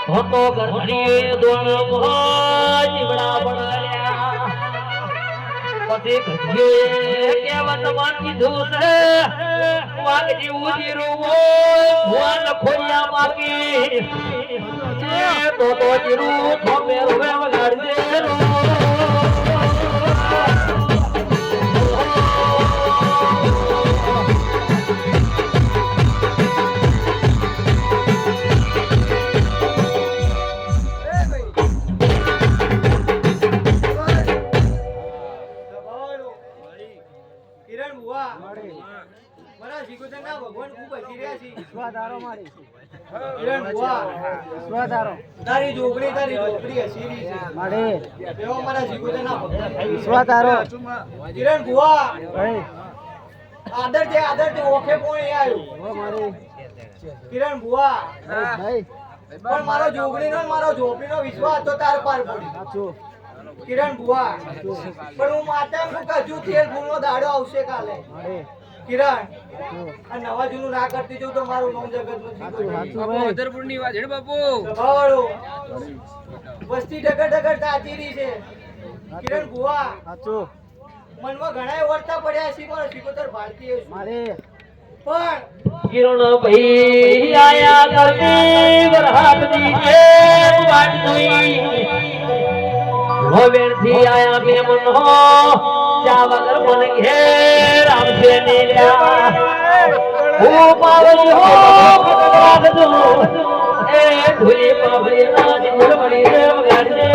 હોતો ગરડીએ દોણ જીવડા બનાયા પછી ગઢીએ કેવત માં કીધું છે વાગજી ઉજીરું ભુવન ખોયા બાકી તો જીરું થોમે રોવે વગાડજે તારી ઝોપડી હસીરી છે મારે એવો મારા જીગુદર ના વિશ્વાતારો કિરણ ભુવા આદર છે ઓખે કોઈ આવ્યો ઓ મારી કિરણ ભુવા ભાઈ પણ મારો ઝોપડીનો વિશ્વાસ તો તાર પાર પડી સાચું કિરણ ભુવા પણ હું માતા હું કજુ તેલ ફૂલનો દાડો આવશે કાલે મારે કિરણ આ નવા જૂનું ના કરતી જવું તો મારું નામ જગત નું સાચું ભાઈ ઉદરપુરની વાત હેડ બાપુ વસ્તી ડગર તાતીરી છે કિરણ ભુવા સાચું મનમાં ઘણા વર્તા પડ્યા છે પણ સિકોતર ભારતીય છે. મારે પણ કિરણ ભાઈ આયા કરતી વરહાદની કે વાટની હોવેણ થી આયા મેમનો ચા વગર મન ઘેર આવશે નીલ્યા હું પાવલી હો રાખજો એ ધુલી પાવલી ના જીવડ મળી રે વગાડજે